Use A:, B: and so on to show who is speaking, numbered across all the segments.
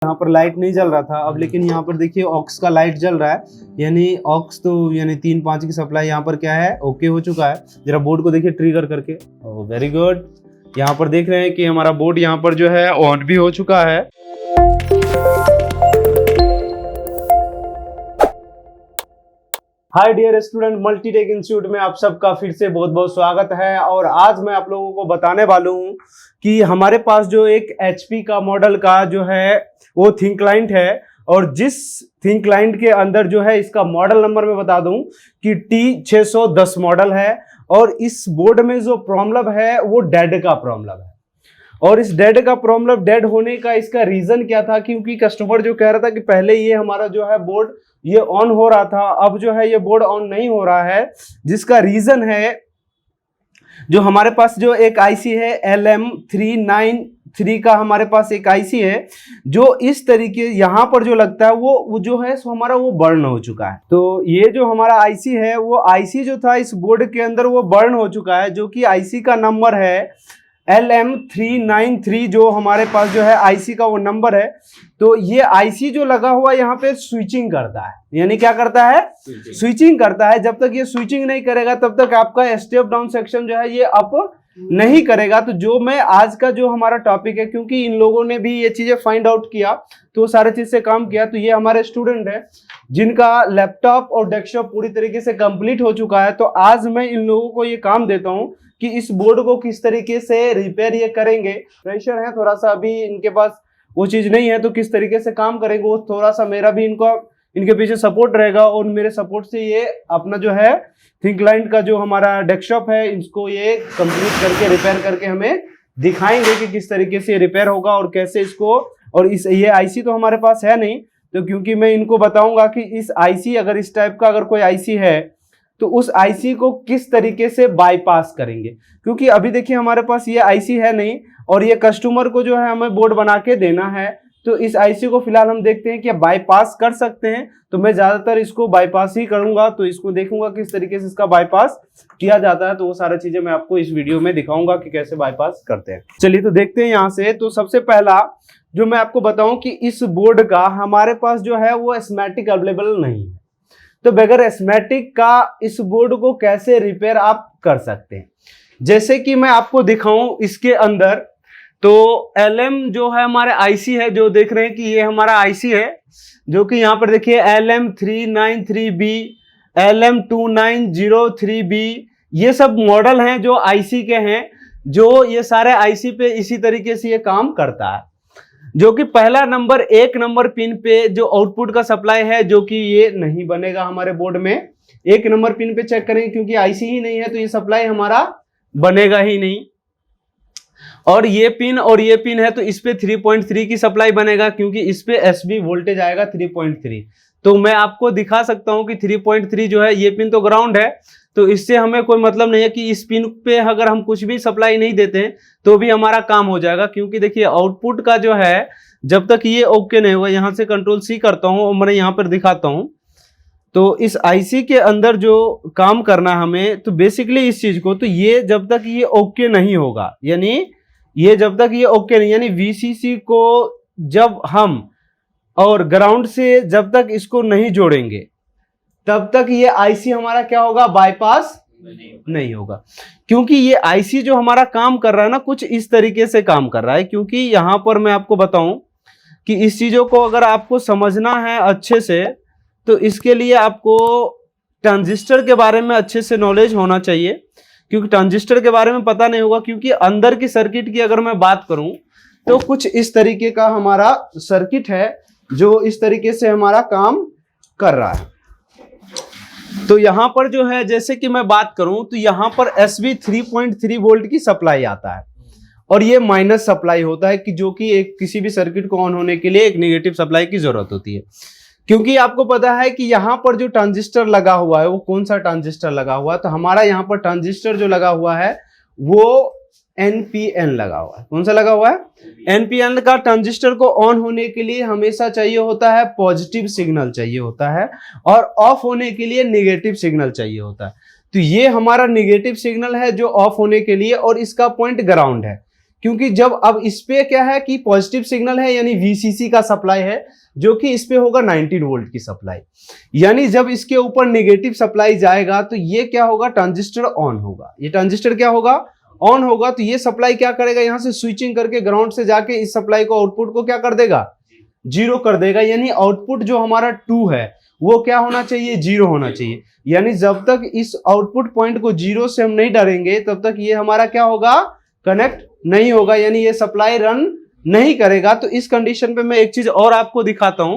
A: यहाँ पर लाइट नहीं जल रहा था अब, लेकिन यहाँ पर देखिए ऑक्स का लाइट जल रहा है, यानी ऑक्स तो यानी 3-5 की सप्लाई यहाँ पर क्या है, ओके हो चुका है। जरा बोर्ड को देखिए ट्रिगर करके, ओह वेरी गुड। यहाँ पर देख रहे हैं कि हमारा बोर्ड यहाँ पर जो है ऑन भी हो चुका है। Hi dear student, Multitech institute में आप सबका फिर से बहुत बहुत स्वागत है। और आज मैं आप लोगों को बताने वाला हूँ कि हमारे पास जो एक HP का मॉडल का जो है वो थिंक क्लाइंट है, और जिस थिंक क्लाइंट के अंदर जो है इसका मॉडल नंबर मैं बता दूं कि T610 मॉडल है। और इस बोर्ड में जो प्रॉब्लम है वो डेड का प्रॉब्लम है। और इस डेड का प्रॉब्लम, डेड होने का इसका रीजन क्या था, क्योंकि कस्टमर जो कह रहा था कि पहले ये हमारा जो है बोर्ड ये ऑन हो रहा था, अब जो है ये बोर्ड ऑन नहीं हो रहा है। जिसका रीजन है जो हमारे पास जो एक आईसी है LM393 का हमारे पास एक आईसी है, जो इस तरीके यहाँ पर जो लगता है वो जो है सो हमारा वो बर्न हो चुका है। तो ये जो हमारा आईसी है वो आईसी जो था इस बोर्ड के अंदर वो बर्न हो चुका है, जो कि आईसी का नंबर है LM393, जो हमारे पास जो है आईसी का वो नंबर है। तो ये आईसी जो लगा हुआ यहाँ पे स्विचिंग करता है, यानी क्या करता है, स्विचिंग करता है। जब तक ये स्विचिंग नहीं करेगा तब तक आपका स्टेप डाउन सेक्शन जो है ये अप नहीं करेगा। तो जो मैं आज का जो हमारा टॉपिक है, क्योंकि इन लोगों ने भी ये चीजें फाइंड आउट किया तो सारे चीज से काम किया। तो ये हमारे स्टूडेंट है जिनका लैपटॉप और डेस्कटॉप पूरी तरीके से कंप्लीट हो चुका है। तो आज मैं इन लोगों को ये काम देता हूँ कि इस बोर्ड को किस तरीके से रिपेयर ये करेंगे। प्रेशर है थोड़ा सा, अभी इनके पास वो चीज नहीं है, तो किस तरीके से काम करेंगे वो थोड़ा सा मेरा भी इनके पीछे सपोर्ट रहेगा। और मेरे सपोर्ट से ये अपना जो है थिंक क्लाइंट का जो हमारा डेस्कटॉप है इसको ये कंप्लीट करके रिपेयर करके हमें दिखाएंगे कि किस तरीके से रिपेयर होगा और कैसे इसको। और ये आईसी तो हमारे पास है नहीं, तो क्योंकि मैं इनको बताऊंगा कि इस आईसी, अगर इस टाइप का अगर कोई आईसी है तो उस आईसी को किस तरीके से बाईपास करेंगे। क्योंकि अभी देखिए हमारे पास ये आईसी है नहीं, और ये कस्टमर को जो है हमें बोर्ड बना के देना है। तो इस आईसी को फिलहाल हम देखते हैं कि बाईपास कर सकते हैं, तो मैं ज्यादातर इसको बाईपास ही करूंगा। तो इसको देखूंगा किस तरीके से इसका बाईपास किया जाता है, तो वो सारी चीजें मैं आपको इस वीडियो में दिखाऊंगा कि कैसे बाईपास करते हैं। चलिए तो देखते हैं यहाँ से। तो सबसे पहला जो मैं आपको बताऊं कि इस बोर्ड का हमारे पास जो है वो स्कीमेटिक अवेलेबल नहीं है। तो बगैर स्कीमेटिक का इस बोर्ड को कैसे रिपेयर आप कर सकते हैं, जैसे कि मैं आपको दिखाऊं इसके अंदर। तो LM जो है हमारे आईसी है, जो देख रहे हैं कि ये हमारा आईसी है, जो कि यहाँ पर देखिए LM393B, LM2903B, ये सब मॉडल हैं जो आईसी के हैं, जो ये सारे आईसी पे इसी तरीके से ये काम करता है। जो कि पहला नंबर 1 नंबर पिन पे जो आउटपुट का सप्लाई है, जो कि ये नहीं बनेगा हमारे बोर्ड में। 1 नंबर पिन पे चेक करेंगे, क्योंकि आईसी ही नहीं है तो ये सप्लाई हमारा बनेगा ही नहीं। और ये पिन है तो इस पे 3.3 की सप्लाई बनेगा, क्योंकि इस पे एसबी वोल्टेज आएगा 3.3। तो मैं आपको दिखा सकता हूं कि 3.3 जो है ये पिन तो ग्राउंड है, तो इससे हमें कोई मतलब नहीं है कि इस पिन पे अगर हम कुछ भी सप्लाई नहीं देते हैं तो भी हमारा काम हो जाएगा। क्योंकि देखिए आउटपुट का जो है जब तक ये ओके नहीं हुआ, यहां से कंट्रोल C करता हूं और मैं यहां पर दिखाता हूं। तो इस आईसी के अंदर जो काम करना है हमें, तो बेसिकली इस चीज को, तो ये जब तक ये ओके नहीं होगा, यानी ये जब तक ये ओके नहीं, यानी VCC को जब हम और ग्राउंड से जब तक इसको नहीं जोड़ेंगे तब तक ये आईसी हमारा क्या होगा, बाईपास नहीं होगा। क्योंकि ये आईसी जो हमारा काम कर रहा है ना, कुछ इस तरीके से काम कर रहा है। क्योंकि यहां पर मैं आपको बताऊं कि इस चीजों को अगर आपको समझना है अच्छे से, तो इसके लिए आपको ट्रांजिस्टर के बारे में अच्छे से नॉलेज होना चाहिए। क्योंकि ट्रांजिस्टर के बारे में पता नहीं होगा, क्योंकि अंदर की सर्किट की अगर मैं बात करूं तो कुछ इस तरीके का हमारा सर्किट है जो इस तरीके से हमारा काम कर रहा है। तो यहां पर जो है, जैसे कि मैं बात करूं तो यहां पर एसबी 3.3 वोल्ट की सप्लाई आता है, और ये माइनस सप्लाई होता है कि जो कि एक किसी भी सर्किट को ऑन होने के लिए एक नेगेटिव सप्लाई की जरूरत होती है। क्योंकि आपको पता है कि यहाँ पर जो ट्रांजिस्टर लगा हुआ है वो कौन सा ट्रांजिस्टर लगा हुआ है, तो हमारा यहाँ पर ट्रांजिस्टर जो लगा हुआ है वो NPN लगा हुआ है। कौन सा लगा हुआ है, NPN का। ट्रांजिस्टर को ऑन होने के लिए हमेशा चाहिए होता है पॉजिटिव सिग्नल चाहिए होता है, और ऑफ होने के लिए नेगेटिव सिग्नल चाहिए होता है। तो ये हमारा नेगेटिव सिग्नल है जो ऑफ होने के लिए, और इसका पॉइंट ग्राउंड है। क्योंकि जब अब इस पे क्या है कि पॉजिटिव सिग्नल है यानी वीसीसी का सप्लाई है, जो कि इस पे होगा 19 वोल्ट की सप्लाई। यानी जब इसके ऊपर नेगेटिव सप्लाई जाएगा तो ये क्या होगा, ट्रांजिस्टर ऑन होगा। ये ट्रांजिस्टर क्या होगा, ऑन होगा। तो ये सप्लाई क्या करेगा, यहां से स्विचिंग करके ग्राउंड से जाके इस सप्लाई को, आउटपुट को क्या कर देगा, जीरो कर देगा। यानी आउटपुट जो हमारा 2 है वो क्या होना चाहिए, जीरो होना चाहिए। यानी जब तक इस आउटपुट पॉइंट को जीरो से हम नहीं डालेंगे तब तक ये हमारा क्या होगा, कनेक्ट नहीं होगा, यानी ये सप्लाई रन नहीं करेगा। तो इस कंडीशन पे मैं एक चीज और आपको दिखाता हूं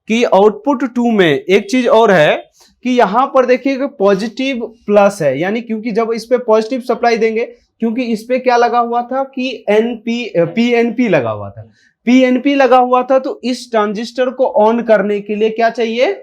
A: कि आउटपुट 2 में एक चीज और है कि यहां पर देखिए पॉजिटिव प्लस है, यानी क्योंकि जब इस पे पॉजिटिव सप्लाई देंगे, क्योंकि इस पे क्या लगा हुआ था कि पीएनपी लगा हुआ था, पीएनपी लगा हुआ था। तो इस ट्रांजिस्टर को ऑन करने के लिए क्या चाहिए,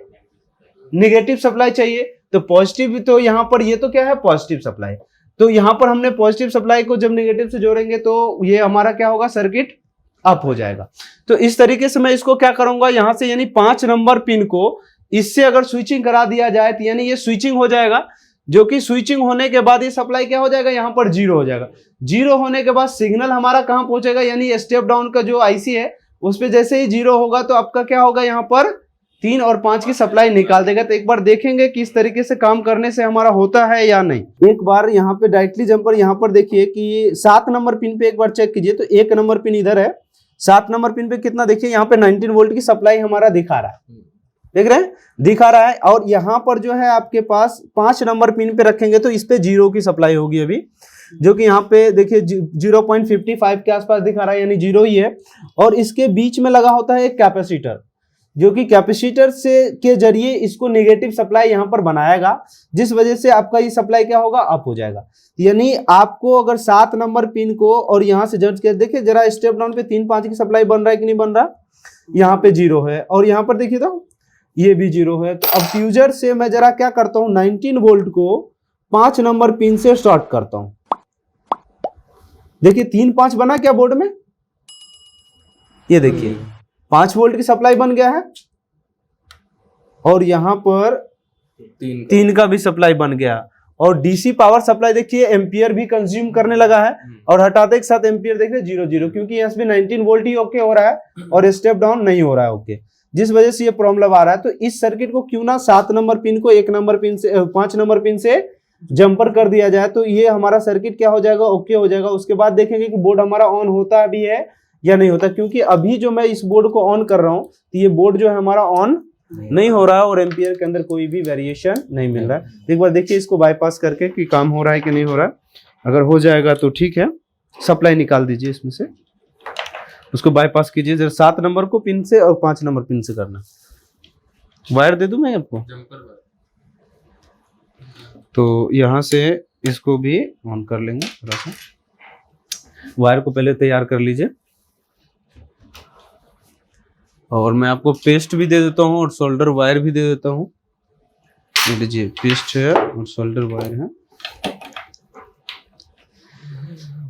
A: नेगेटिव सप्लाई चाहिए। तो पॉजिटिव, तो यहां पर ये तो क्या है, पॉजिटिव सप्लाई। तो यहां पर हमने पॉजिटिव सप्लाई को जब नेगेटिव से जोड़ेंगे तो ये हमारा क्या होगा, सर्किट अप हो जाएगा। तो इस तरीके से मैं इसको क्या करूंगा, यहां से यानी 5 नंबर पिन को इससे अगर स्विचिंग करा दिया जाए तो यानी ये स्विचिंग हो जाएगा, जो कि स्विचिंग होने के बाद ये सप्लाई क्या हो जाएगा, यहां पर जीरो हो जाएगा। जीरो होने के बाद सिग्नल हमारा कहां पहुंचेगा, यानी स्टेप डाउन का जो आईसी है उस पर जैसे ही जीरो होगा तो आपका क्या होगा, यहां पर 3 और 5 की सप्लाई निकाल देगा। तो एक बार देखेंगे कि इस तरीके से काम करने से हमारा होता है या नहीं। एक बार यहाँ पे डायरेक्टली जंपर यहाँ पर देखिए कि 7 नंबर पिन पे एक बार चेक कीजिए। तो 1 नंबर पिन इधर है, 7 नंबर पिन पे कितना, देखिए यहाँ पे 19 वोल्ट की सप्लाई हमारा दिखा रहा है, देख रहे हैं, दिखा रहा है। और यहाँ पर जो है आपके पास 5 नंबर पिन पे रखेंगे तो इस पे जीरो की सप्लाई होगी अभी, जो कि यहाँ पे देखिए 0.55 के आसपास दिखा रहा है, यानी जीरो ही है। और इसके बीच में लगा होता है एक कैपेसिटर, जो कि कैपेसिटर से के जरिए इसको नेगेटिव सप्लाई यहाँ पर बनाएगा, जिस वजह से आपका ये सप्लाई क्या होगा, अप हो जाएगा। यानी आपको अगर 7 नंबर पिन को और यहाँ से जज कर देखिए जरा, स्टेप डाउन पे 3-5 की सप्लाई बन रहा है कि नहीं बन रहा, यहाँ पे जीरो है और यहाँ पर देखिए तो ये भी जीरो है। तो अब फ्यूजर से मैं जरा क्या करता हूँ, 19 वोल्ट को 5 नंबर पिन से स्टार्ट करता हूँ। देखिए 3-5 बना क्या बोर्ड में, ये देखिए 5 वोल्ट की सप्लाई बन गया है और यहां पर 3 का भी सप्लाई बन गया। और डीसी पावर सप्लाई देखिए एम्पियर भी कंज्यूम करने लगा है और हटाते के साथ एम्पियर देख रहे 0-0, क्योंकि यहाँ पे 19 वोल्ट ही ओके हो रहा है और स्टेप डाउन नहीं हो रहा है ओके, जिस वजह से ये प्रॉब्लम आ रहा है। तो इस सर्किट को क्यों ना 7 नंबर पिन को 1 नंबर पिन से 5 नंबर पिन से जंपर कर दिया जाए, तो ये हमारा सर्किट क्या हो जाएगा, ओके हो जाएगा। उसके बाद देखेंगे कि बोर्ड हमारा ऑन होता भी है या नहीं होता, क्योंकि अभी जो मैं इस बोर्ड को ऑन कर रहा हूं तो ये बोर्ड जो है हमारा ऑन नहीं हो रहा है और एम्पियर के अंदर कोई भी वेरिएशन नहीं मिल रहा है। एक बार देखिए इसको बाईपास करके कि काम हो रहा है कि नहीं हो रहा है। अगर हो जाएगा तो ठीक है, सप्लाई निकाल दीजिए इसमें से, उसको बाईपास कीजिए जरा। 7 नंबर को पिन से और 5 नंबर पिन से करना। वायर दे दूं मैं आपको, तो यहां से इसको भी ऑन कर लेंगे। थोड़ा सा वायर को पहले तैयार कर लीजिए और मैं आपको पेस्ट भी दे देता हूं और सोल्डर वायर भी दे देता हूं। ये लीजिए, पेस्ट है और सोल्डर वायर है।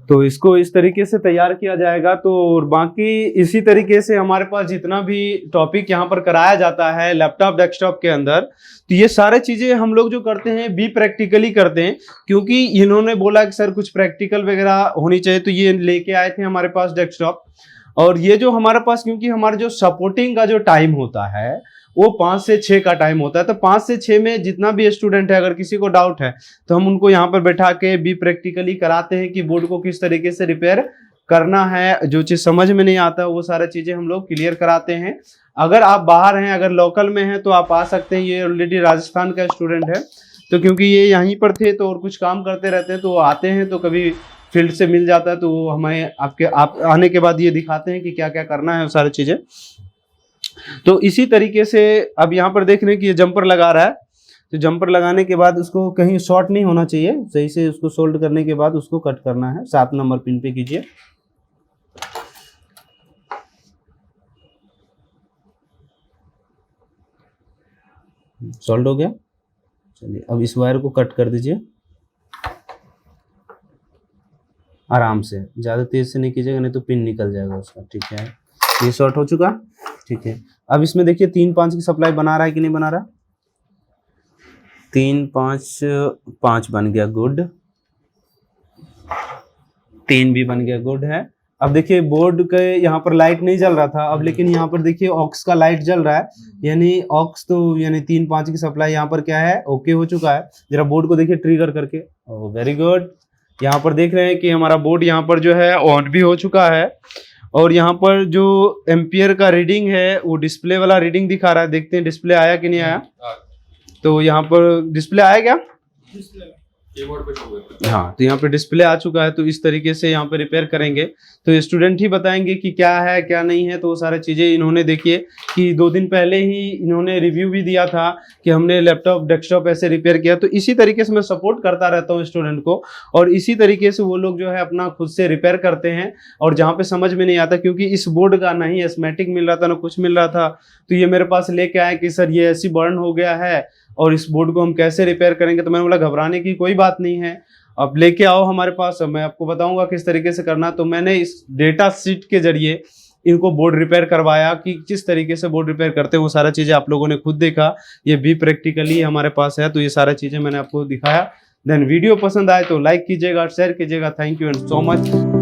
A: तो इसको इस तरीके से तैयार किया जाएगा। तो बाकी इसी तरीके से हमारे पास जितना भी टॉपिक यहाँ पर कराया जाता है लैपटॉप डेस्कटॉप के अंदर, तो ये सारे चीजें हम लोग जो करते हैं भी प्रैक्टिकली करते हैं, क्योंकि इन्होंने बोला कि सर कुछ प्रैक्टिकल वगैरह होनी चाहिए, तो ये लेके आए थे हमारे पास डेस्कटॉप। और ये जो हमारे पास, क्योंकि हमारा जो सपोर्टिंग का जो टाइम होता है वो 5 से 6 का टाइम होता है, तो 5 से 6 में जितना भी स्टूडेंट है, अगर किसी को डाउट है तो हम उनको यहाँ पर बैठा के भी प्रैक्टिकली कराते हैं कि बोर्ड को किस तरीके से रिपेयर करना है। जो चीज समझ में नहीं आता वो सारा चीजें हम लोग क्लियर कराते हैं। अगर आप बाहर हैं, अगर लोकल में हैं तो आप आ सकते हैं। ये ऑलरेडी राजस्थान का स्टूडेंट है, तो क्योंकि ये यहीं पर थे तो और कुछ काम करते रहते हैं, तो आते हैं तो कभी फील्ड से मिल जाता है, तो वो हमें आप आने के बाद ये दिखाते हैं कि क्या क्या करना है, वो सारी चीजें। तो इसी तरीके से अब यहाँ पर देख रहे हैं कि ये जंपर लगा रहा है, तो जंपर लगाने के बाद उसको कहीं शॉर्ट नहीं होना चाहिए, सही से उसको सोल्ड करने के बाद उसको कट करना है। 7 नंबर पिन पे कीजिए। सोल्ड हो गया। चलिए अब इस वायर को कट कर दीजिए आराम से, ज़्यादा तेज से नहीं कीजिएगा नहीं तो पिन निकल जाएगा उसका। ठीक है, ये शॉर्ट हो चुका। ठीक है, अब इसमें देखिए 3-5 की सप्लाई बना रहा है कि नहीं बना रहा। 3-5 5 बन गया, गुड। 3 भी बन गया, गुड है। अब देखिए बोर्ड के यहाँ पर लाइट नहीं जल रहा था, अब लेकिन यहाँ पर देखिए ऑक्स का लाइट जल रहा है, यानी ऑक्स तो यानी 3-5 की सप्लाई यहाँ पर क्या है, ओके हो चुका है। जरा बोर्ड को देखिए ट्रिगर करके, ओह वेरी गुड। यहाँ पर देख रहे हैं कि हमारा बोर्ड यहाँ पर जो है ऑन भी हो चुका है, और यहाँ पर जो एम्पियर का रीडिंग है वो डिस्प्ले वाला रीडिंग दिखा रहा है। देखते हैं डिस्प्ले आया कि नहीं आया। तो यहाँ पर डिस्प्ले आया क्या?
B: कीबोर्ड पे शो करता है।
A: हाँ, तो यहाँ पे डिस्प्ले आ चुका है। तो इस तरीके से यहाँ पे रिपेयर करेंगे, तो स्टूडेंट ही बताएंगे कि क्या है क्या नहीं है। तो वो सारी चीज़ें इन्होंने देखिए कि 2 दिन पहले ही इन्होंने रिव्यू भी दिया था कि हमने लैपटॉप डेस्कटॉप ऐसे रिपेयर किया। तो इसी तरीके से मैं सपोर्ट करता रहता हूँ स्टूडेंट को, और इसी तरीके से वो लोग जो है अपना खुद से रिपेयर करते हैं। और जहाँ पे समझ में नहीं आता, क्योंकि इस बोर्ड का ना ही एस्मेटिक मिल रहा था ना कुछ मिल रहा था, तो ये मेरे पास लेके आए कि सर ये ऐसी बर्न हो गया है और इस बोर्ड को हम कैसे रिपेयर करेंगे। तो मैंने बोला घबराने की कोई बात नहीं है, अब लेके आओ हमारे पास, मैं आपको बताऊंगा किस तरीके से करना। तो मैंने इस डेटा शीट के जरिए इनको बोर्ड रिपेयर करवाया कि किस तरीके से बोर्ड रिपेयर करते हैं। वो सारा चीज़ें आप लोगों ने खुद देखा, ये भी प्रैक्टिकली हमारे पास है। तो ये सारा चीज़ें मैंने आपको दिखाया। देन वीडियो पसंद आए तो लाइक कीजिएगा, शेयर कीजिएगा। Thank you and so much.